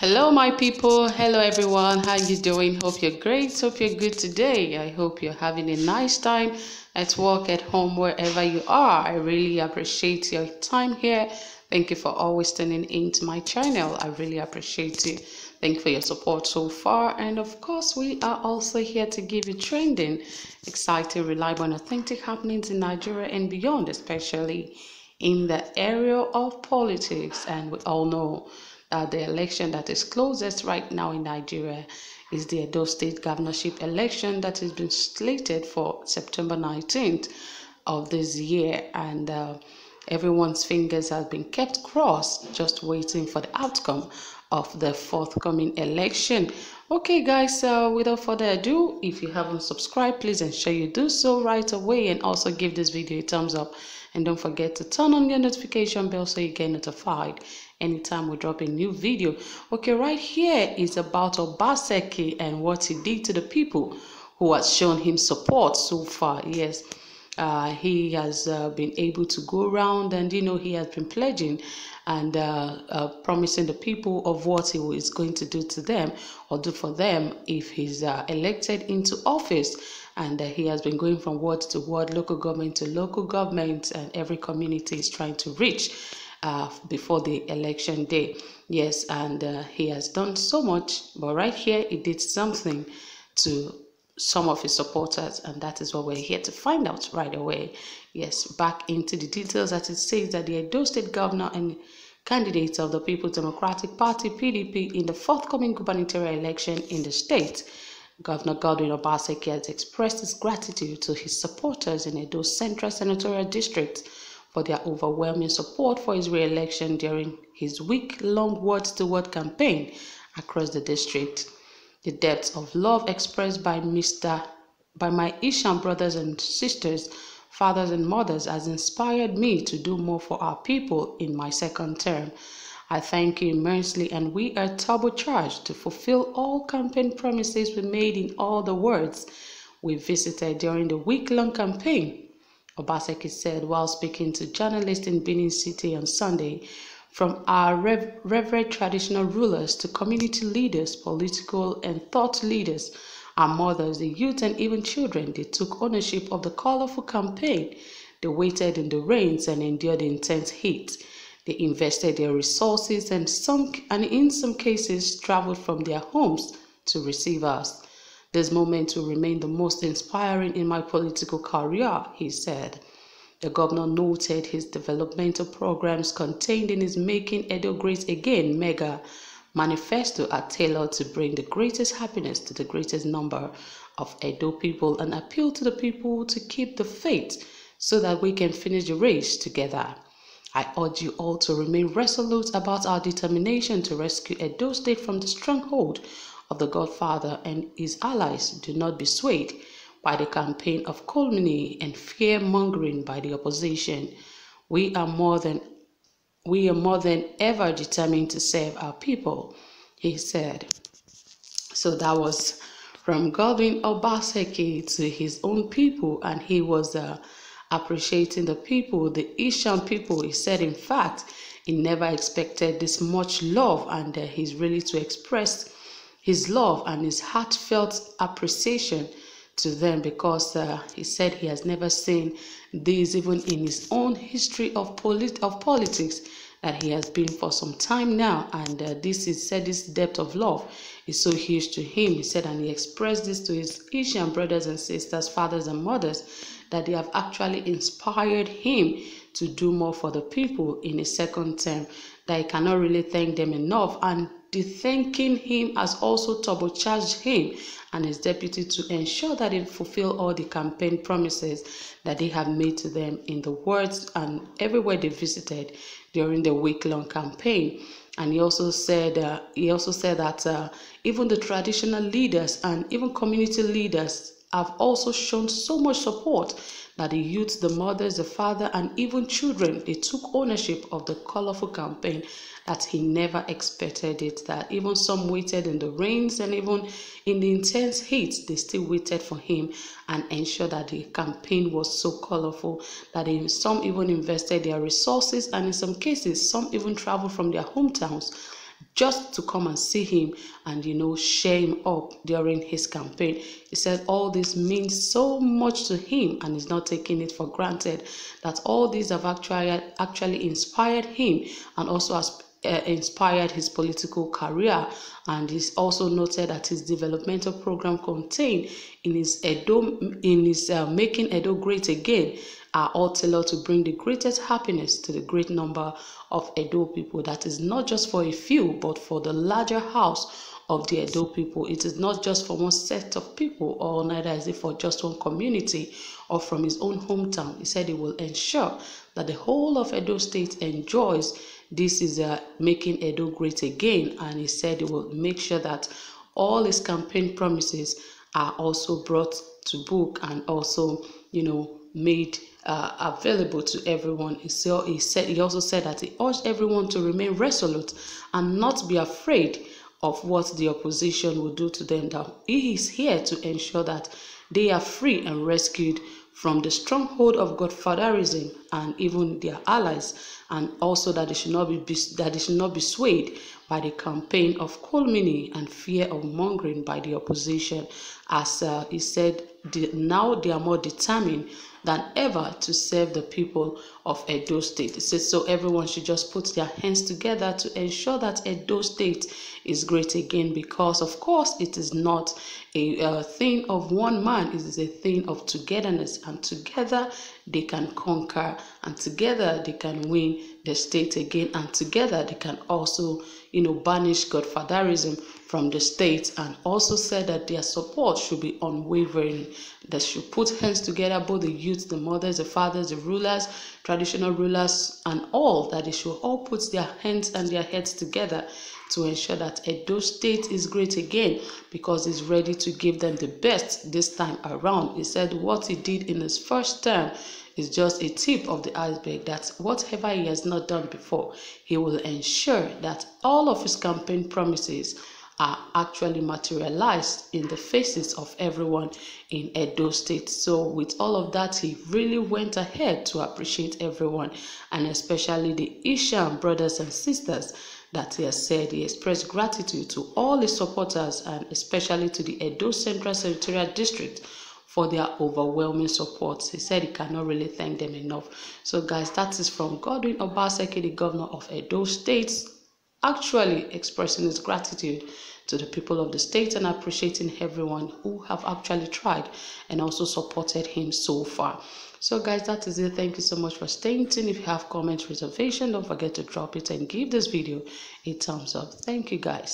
Hello my people, hello everyone, how you doing? Hope you're great, hope you're good today. I hope you're having a nice time at work, at home, wherever you are. I really appreciate your time here. Thank you for always tuning into my channel. I really appreciate you. Thank you for your support so far, and of course we are also here to give you trending, exciting, reliable and authentic happenings in Nigeria and beyond, especially in the area of politics. And we all know the election that is closest right now in Nigeria is the Edo State governorship election that has been slated for September 19th of this year, and everyone's fingers have been kept crossed, just waiting for the outcome of the forthcoming election. Okay guys, without further ado, if you haven't subscribed, please ensure you do so right away, and also give this video a thumbs up, and don't forget to turn on your notification bell so you get notified anytime we drop a new video. Okay, right here is about Obaseki and what he did to the people who has shown him support so far. Yes, he has been able to go around, and he has been pledging and promising the people of what he is going to do to them or do for them if he's elected into office. And he has been going from ward to ward, local government to local government, and every community is trying to reach before the election day. Yes, and he has done so much, but right here he did something to some of his supporters, and that is what we're here to find out right away. Yes, back into the details, as it says that the Edo State governor and candidate of the People's Democratic Party (PDP) in the forthcoming gubernatorial election in the state, Governor Godwin Obaseki, has expressed his gratitude to his supporters in Edo Central Senatorial District for their overwhelming support for his re-election during his week-long word-to-word campaign across the district. The depth of love expressed by my Ishan brothers and sisters, fathers and mothers has inspired me to do more for our people in my second term. I thank you immensely, and we are turbocharged to fulfill all campaign promises we made in all the wards we visited during the week-long campaign, Obaseki said while speaking to journalists in Benin City on Sunday. From our revered traditional rulers to community leaders, political and thought leaders, our mothers, the youth, and even children, they took ownership of the colorful campaign. They waited in the rains and endured the intense heat. They invested their resources and in some cases traveled from their homes to receive us. This moment will remain the most inspiring in my political career, he said. The governor noted his developmental programs contained in his Making Edo Great Again mega manifesto are tailored to bring the greatest happiness to the greatest number of Edo people, and appeal to the people to keep the faith so that we can finish the race together. I urge you all to remain resolute about our determination to rescue Edo State from the stronghold of the Godfather and his allies. Do not be swayed by the campaign of calumny and fear-mongering by the opposition. We are more than ever determined to serve our people, he said. So that was from Godwin Obaseki to his own people, and he was appreciating the people, the Ishan people. He said, in fact, he never expected this much love, and he's really to express his love and his heartfelt appreciation to them, because he said he has never seen this even in his own history of politics that he has been for some time now. And this depth of love is so huge to him, he said, and he expressed this to his Asian brothers and sisters, fathers and mothers, that they have actually inspired him to do more for the people in his second term, that he cannot really thank them enough. And the thanking him has also turbocharged him and his deputy to ensure that they fulfill all the campaign promises that they have made to them in the wards and everywhere they visited during the week-long campaign. And he also said that even the traditional leaders and even community leaders have also shown so much support, that the youth, the mothers, the father, and even children, they took ownership of the colorful campaign, that he never expected it, that even some waited in the rains and even in the intense heat, they still waited for him and ensured that the campaign was so colorful that some even invested their resources, and in some cases, some even traveled from their hometowns just to come and see him and, cheer him up during his campaign. He said all this means so much to him and he's not taking it for granted, that all these have actually inspired him and also has inspired his political career. And he's also noted that his developmental program contained in his Making Edo Great Again are all tailored to bring the greatest happiness to the great number of Edo people. That is not just for a few, but for the larger house of the Edo people. It is not just for one set of people, or neither is it for just one community or from his own hometown. He said he will ensure that the whole of Edo State enjoys this is Making Edo Great Again, and he said he will make sure that all his campaign promises are also brought to book and also, made available to everyone. He also said that he urged everyone to remain resolute and not be afraid of what the opposition will do to them. That he is here to ensure that they are free and rescued from the stronghold of godfatherism and even their allies, and also that they should not be swayed by the campaign of calumny and fear of mongering by the opposition. As he said, now they are more determined than ever to serve the people of Edo State. He said so everyone should just put their hands together to ensure that Edo State is great again, because of course it is not a thing of one man, it is a thing of togetherness, and together they can conquer, and together they can win the state again, and together they can also banish godfatherism from the state. And also said that their support should be unwavering. They should put hands together, both the youth, the mothers, the fathers, the rulers, traditional rulers, and all, that they should all put their hands and their heads together to ensure that Edo State is great again, because he's ready to give them the best this time around. He said what he did in his first term is just a tip of the iceberg, that whatever he has not done before, he will ensure that all of his campaign promises are actually materialized in the faces of everyone in Edo State. So with all of that, he really went ahead to appreciate everyone, and especially the Isham brothers and sisters that he has said. He expressed gratitude to all his supporters, and especially to the Edo Central Senatorial District for their overwhelming support. He said he cannot really thank them enough. So guys, that is from Godwin Obaseki, the governor of Edo State, actually expressing his gratitude to the people of the state and appreciating everyone who have actually tried and also supported him so far. So guys, that is it. Thank you so much for staying tuned. If you have comments, reservation, don't forget to drop it and give this video a thumbs up. Thank you guys.